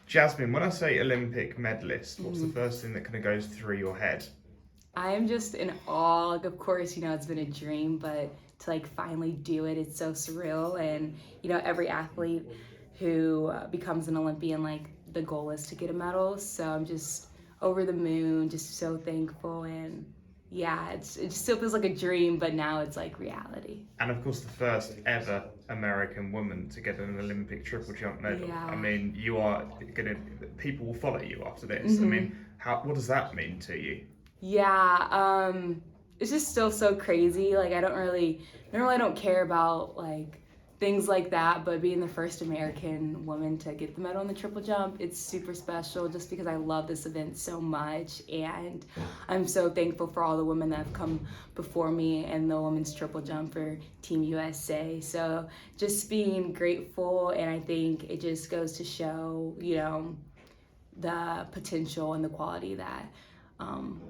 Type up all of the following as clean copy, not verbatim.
Jasmine, when I say Olympic medalist, what's the first thing that kind of goes through your head? I am just in awe. Like, of course, it's been a dream, but to like finally do it, it's so surreal. And every athlete who becomes an Olympian, like the goal is to get a medal. So I'm just over the moon, just so thankful. And yeah, it still feels like a dream, but now it's like reality. And of course, the first ever American woman to get an Olympic triple jump medal. I Yeah. mean, you are gonna. People will follow you after this. I hmm mean, what does that mean to you? Yeah, it's just still so crazy. Like I don't care about like things like that, but being the first American woman to get the medal in the triple jump, it's super special just because I love this event so much, and I'm so thankful for all the women that have come before me and the women's triple jump for Team USA. So just being grateful, and I think it just goes to show, the potential and the quality that um,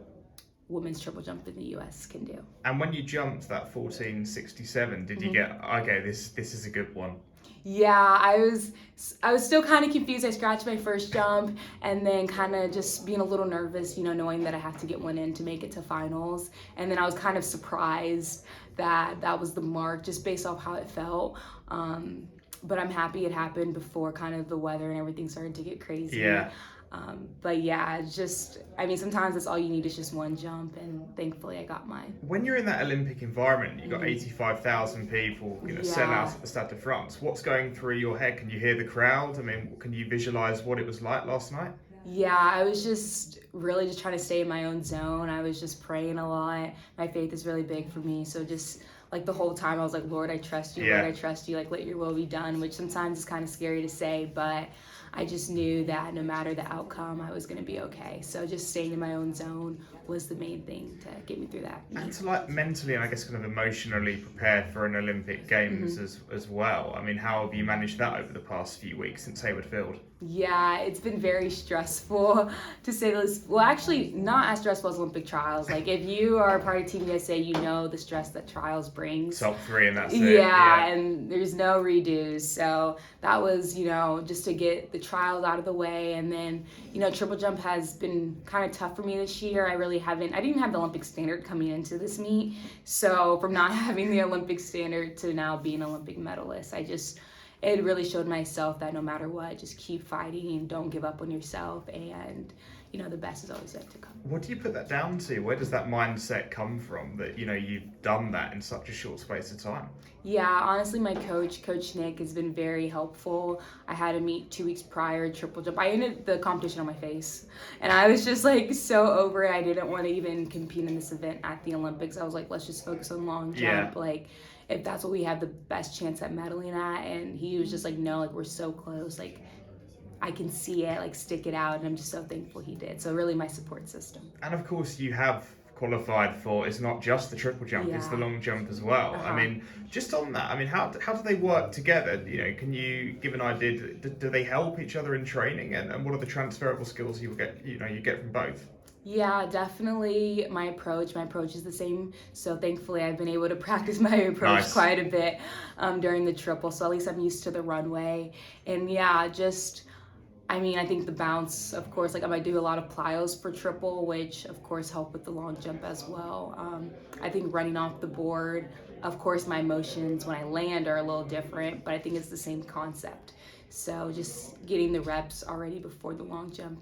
women's triple jump in the U.S. can do. And when you jumped that 1467, did you Mm-hmm. get okay? This is a good one. Yeah, I was still kind of confused. I scratched my first jump and then kind of just being a little nervous, knowing that I have to get one in to make it to finals. And then I was kind of surprised that that was the mark just based off how it felt. But I'm happy it happened before kind of the weather and everything started to get crazy. Yeah. But yeah, it's just, I mean, sometimes that's all you need is just one jump, and thankfully I got mine. When you're in that Olympic environment, you've got Mhm. 85,000 people, sell out Yeah. at the Stade de France. What's going through your head? Can you hear the crowd? I mean, can you visualize what it was like last night? Yeah, I was just really just trying to stay in my own zone. I was just praying a lot. My faith is really big for me. So just like the whole time I was like, Lord, I trust you. Lord, Yeah. I trust you. Like, let your will be done, which sometimes is kind of scary to say, but I just knew that no matter the outcome, I was going to be okay. So just staying in my own zone was the main thing to get me through that. And to like mentally and I guess kind of emotionally prepare for an Olympic Games as well. I mean, how have you managed that over the past few weeks since Hayward Field? Yeah, it's been very stressful to say the least. Well, actually, not as stressful as Olympic trials. Like, if you are a part of Team USA, you know the stress that trials brings. Top three and that's it. Yeah, Yeah. and there's no redos. So that was, just to get the trials out of the way. And then, triple jump has been kind of tough for me this year. I didn't have the Olympic standard coming into this meet. So from not having the Olympic standard to now being an Olympic medalist, it really showed myself that no matter what, just keep fighting and don't give up on yourself. And, the best is always yet to come. What do you put that down to? Where does that mindset come from that, you've done that in such a short space of time? Yeah, honestly, my Coach Nick, has been very helpful. I had a meet 2 weeks prior, triple jump. I ended the competition on my face. And I was just like so over it. I didn't want to even compete in this event at the Olympics. I was like, let's just focus on long jump. Yeah. Like, if that's what we have the best chance at medaling at. And he was just like, no, like, we're so close. Like, I can see it, like, stick it out. And I'm just so thankful he did. So really my support system. And of course, you have qualified for, it's not just the triple jump, it's the Yeah. long jump as well. Uh-huh. I mean, just on that, I mean, how do they work together? Can you give an idea? Do they help each other in training? And what are the transferable skills you get from both? Yeah, definitely my approach. My approach is the same. So thankfully, I've been able to practice my approach Nice. quite a bit during the triple. So at least I'm used to the runway. And yeah, I think the bounce, of course, like I might do a lot of plyos for triple, which of course help with the long jump as well. I think running off the board, of course, my motions when I land are a little different, but I think it's the same concept. So just getting the reps already before the long jump,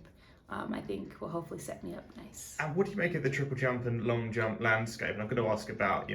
I think will hopefully set me up nice. And what do you make of the triple jump and long jump landscape? And I'm going to ask about,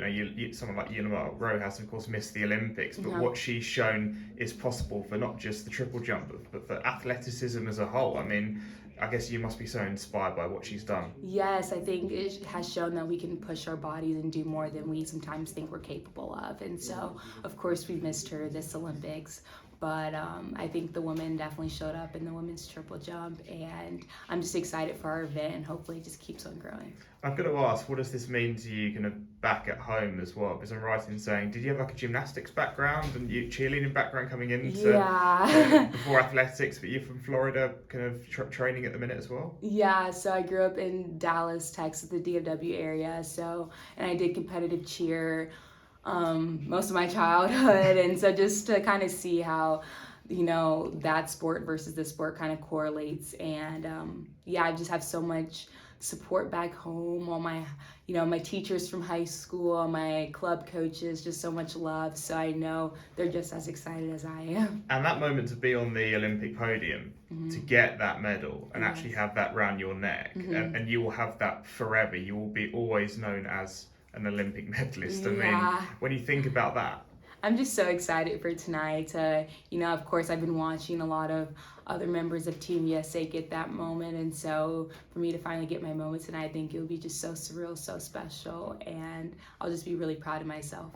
someone like Yelena Isinbayeva has, of course, missed the Olympics, but Yeah. what she's shown is possible for not just the triple jump, but for athleticism as a whole. I mean, I guess you must be so inspired by what she's done. Yes, I think it has shown that we can push our bodies and do more than we sometimes think we're capable of. And so, of course, we missed her this Olympics. But I think the women definitely showed up in the women's triple jump. And I'm just excited for our event, and hopefully it just keeps on growing. I've got to ask, what does this mean to you kind of back at home as well? Because I'm right in saying, did you have like a gymnastics background and you cheerleading background coming into Yeah. before athletics, but you're from Florida kind of training at the minute as well? Yeah, so I grew up in Dallas, Texas, the DFW area. And I did competitive cheer most of my childhood. And so just to kind of see how you know, that sport versus this sport kind of correlates. And yeah, I just have so much support back home. All my, you know, my teachers from high school, my club coaches, just so much love. So I know they're just as excited as I am. And that moment to be on the Olympic podium, to get that medal and actually have that round your neck, and you will have that forever. You will be always known as an Olympic medalist. I mean, when you think about that. I'm just so excited for tonight. You know, of course, I've been watching a lot of other members of Team USA get that moment, and so for me to finally get my moment tonight, I think it'll be just so surreal, so special, and I'll just be really proud of myself.